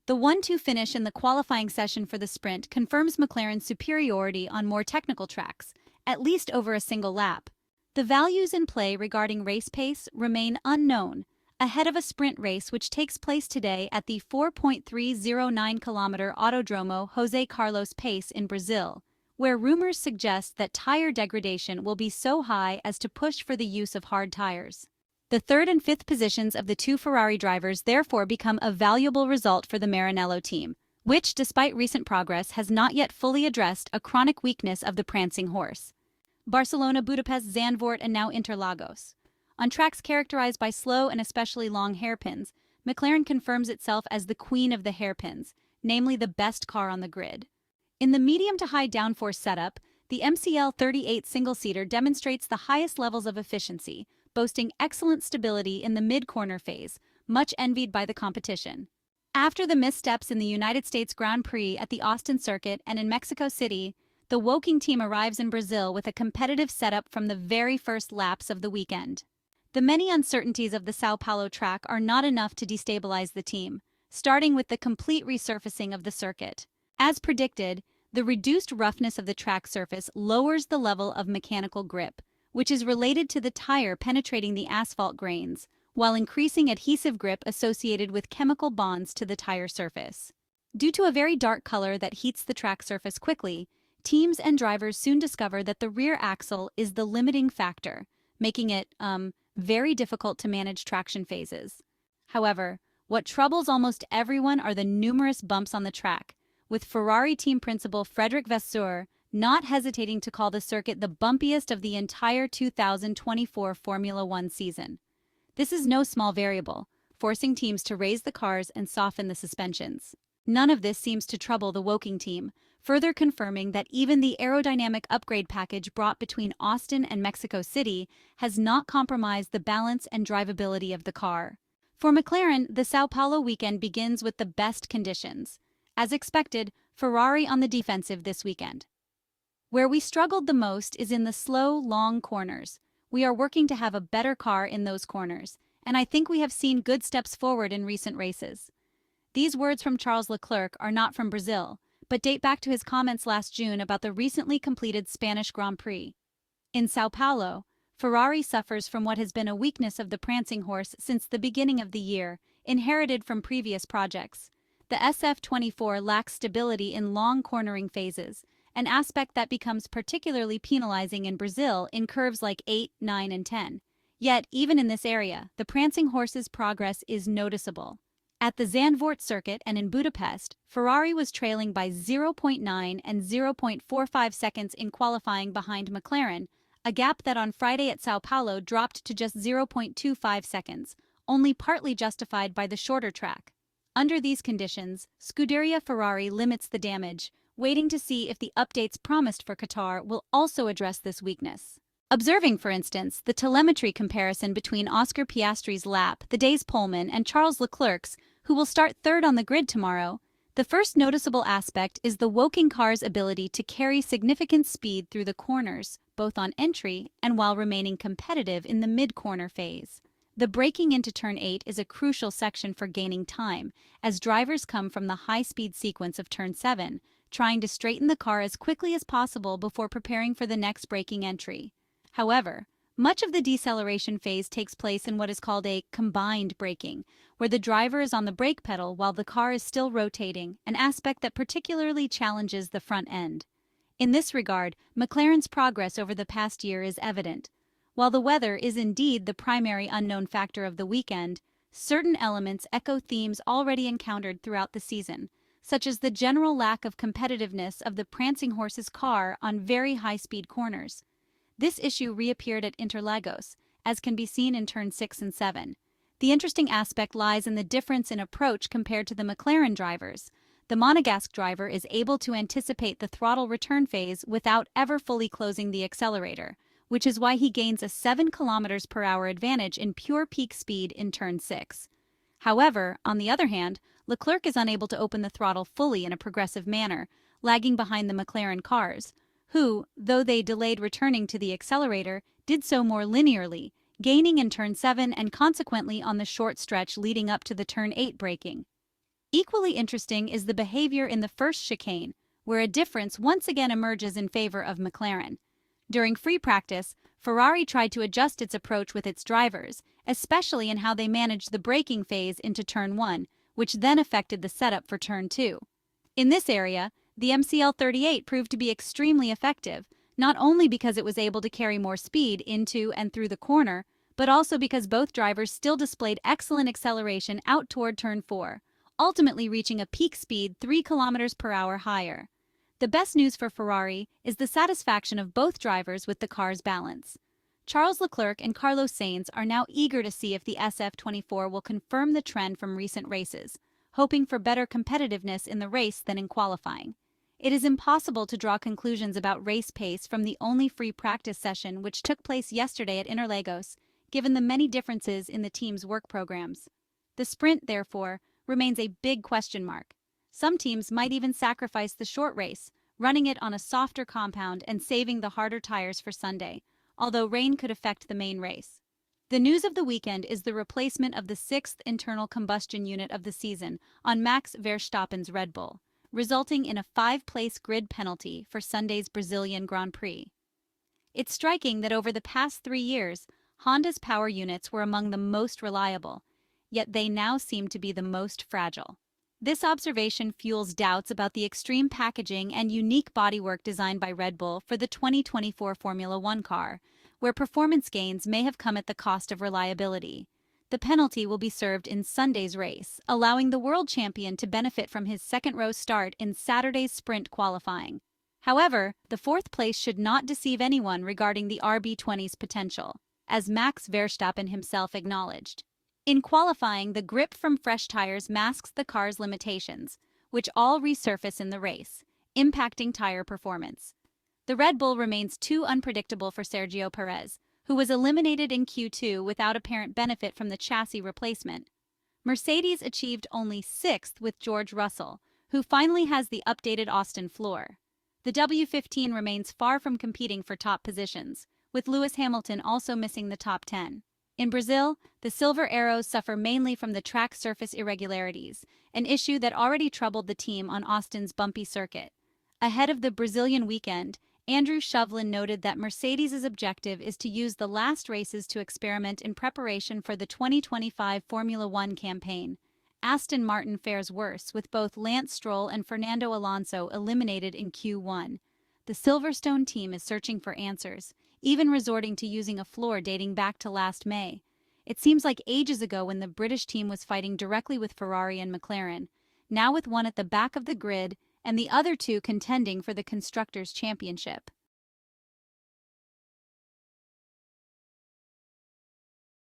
The 1-2 finish in the qualifying session for the sprint confirms McLaren's superiority on more technical tracks, at least over a single lap. The values in play regarding race pace remain unknown, ahead of a sprint race which takes place today at the 4.309-kilometer Autodromo Jose Carlos Pace in Brazil, where rumors suggest that tire degradation will be so high as to push for the use of hard tires. The third and fifth positions of the two Ferrari drivers therefore become a valuable result for the Maranello team, which, despite recent progress, has not yet fully addressed a chronic weakness of the prancing horse. Barcelona, Budapest, Zandvoort, and now Interlagos. On tracks characterized by slow and especially long hairpins, McLaren confirms itself as the Queen of the Hairpins, namely the best car on the grid. In the medium to high downforce setup, the MCL38 single-seater demonstrates the highest levels of efficiency, boasting excellent stability in the mid-corner phase, much envied by the competition. After the missteps in the United States Grand Prix at the Austin Circuit and in Mexico City, the Woking team arrives in Brazil with a competitive setup from the very first laps of the weekend. The many uncertainties of the São Paulo track are not enough to destabilize the team, starting with the complete resurfacing of the circuit. As predicted, the reduced roughness of the track surface lowers the level of mechanical grip, which is related to the tire penetrating the asphalt grains, while increasing adhesive grip associated with chemical bonds to the tire surface. Due to a very dark color that heats the track surface quickly, teams and drivers soon discover that the rear axle is the limiting factor, making it, very difficult to manage traction phases. However, what troubles almost everyone are the numerous bumps on the track, with Ferrari team principal Frédéric Vasseur not hesitating to call the circuit the bumpiest of the entire 2024 Formula One season. This is no small variable, forcing teams to raise the cars and soften the suspensions. None of this seems to trouble the Woking team, further confirming that even the aerodynamic upgrade package brought between Austin and Mexico City has not compromised the balance and drivability of the car. For McLaren, the São Paulo weekend begins with the best conditions. As expected, Ferrari on the defensive this weekend. Where we struggled the most is in the slow, long corners. We are working to have a better car in those corners, and I think we have seen good steps forward in recent races. These words from Charles Leclerc are not from Brazil, but date back to his comments last June about the recently completed Spanish Grand Prix. In São Paulo, Ferrari suffers from what has been a weakness of the prancing horse since the beginning of the year, inherited from previous projects. The SF24 lacks stability in long cornering phases, an aspect that becomes particularly penalizing in Brazil in curves like 8, 9, and 10. Yet, even in this area, the prancing horse's progress is noticeable. At the Zandvoort circuit and in Budapest, Ferrari was trailing by 0.9 and 0.45 seconds in qualifying behind McLaren, a gap that on Friday at São Paulo dropped to just 0.25 seconds, only partly justified by the shorter track. Under these conditions, Scuderia Ferrari limits the damage, waiting to see if the updates promised for Qatar will also address this weakness. Observing, for instance, the telemetry comparison between Oscar Piastri's lap, the day's poleman, and Charles Leclerc's, who will start third on the grid tomorrow, the first noticeable aspect is the Woking car's ability to carry significant speed through the corners, both on entry and while remaining competitive in the mid-corner phase. The braking into turn 8 is a crucial section for gaining time, as drivers come from the high-speed sequence of turn 7, trying to straighten the car as quickly as possible before preparing for the next braking entry. However, much of the deceleration phase takes place in what is called a combined braking, where the driver is on the brake pedal while the car is still rotating, an aspect that particularly challenges the front end. In this regard, McLaren's progress over the past year is evident. While the weather is indeed the primary unknown factor of the weekend, certain elements echo themes already encountered throughout the season, such as the general lack of competitiveness of the prancing horse's car on very high-speed corners. This issue reappeared at Interlagos, as can be seen in turn 6 and 7. The interesting aspect lies in the difference in approach compared to the McLaren drivers. The Monegasque driver is able to anticipate the throttle return phase without ever fully closing the accelerator, which is why he gains a 7 km/h advantage in pure peak speed in turn 6. However, on the other hand, Leclerc is unable to open the throttle fully in a progressive manner, lagging behind the McLaren cars, who, though they delayed returning to the accelerator, did so more linearly, gaining in turn 7 and consequently on the short stretch leading up to the turn 8 braking. Equally interesting is the behavior in the first chicane, where a difference once again emerges in favor of McLaren. During free practice, Ferrari tried to adjust its approach with its drivers, especially in how they managed the braking phase into Turn 1, which then affected the setup for Turn 2. In this area, the MCL38 proved to be extremely effective, not only because it was able to carry more speed into and through the corner, but also because both drivers still displayed excellent acceleration out toward Turn 4, ultimately reaching a peak speed 3 km/h higher. The best news for Ferrari is the satisfaction of both drivers with the car's balance. Charles Leclerc and Carlos Sainz are now eager to see if the SF24 will confirm the trend from recent races, hoping for better competitiveness in the race than in qualifying. It is impossible to draw conclusions about race pace from the only free practice session which took place yesterday at Interlagos, given the many differences in the team's work programs. The sprint, therefore, remains a big question mark. Some teams might even sacrifice the short race, running it on a softer compound and saving the harder tires for Sunday, although rain could affect the main race. The news of the weekend is the replacement of the sixth internal combustion unit of the season on Max Verstappen's Red Bull, resulting in a 5-place grid penalty for Sunday's Brazilian Grand Prix. It's striking that over the past 3 years, Honda's power units were among the most reliable, yet they now seem to be the most fragile. This observation fuels doubts about the extreme packaging and unique bodywork designed by Red Bull for the 2024 Formula One car, where performance gains may have come at the cost of reliability. The penalty will be served in Sunday's race, allowing the world champion to benefit from his second-row start in Saturday's sprint qualifying. However, the 4th place should not deceive anyone regarding the RB20's potential, as Max Verstappen himself acknowledged. In qualifying, the grip from fresh tires masks the car's limitations, which all resurface in the race, impacting tire performance. The Red Bull remains too unpredictable for Sergio Perez, who was eliminated in Q2 without apparent benefit from the chassis replacement. Mercedes achieved only 6th with George Russell, who finally has the updated Austin floor. The W15 remains far from competing for top positions, with Lewis Hamilton also missing the top 10. In Brazil, the Silver Arrows suffer mainly from the track surface irregularities, an issue that already troubled the team on Austin's bumpy circuit. Ahead of the Brazilian weekend, Andrew Shovlin noted that Mercedes' objective is to use the last races to experiment in preparation for the 2025 Formula One campaign. Aston Martin fares worse, with both Lance Stroll and Fernando Alonso eliminated in Q1. The Silverstone team is searching for answers, even resorting to using a floor dating back to last May. It seems like ages ago when the British team was fighting directly with Ferrari and McLaren, now with one at the back of the grid and the other two contending for the Constructors' Championship.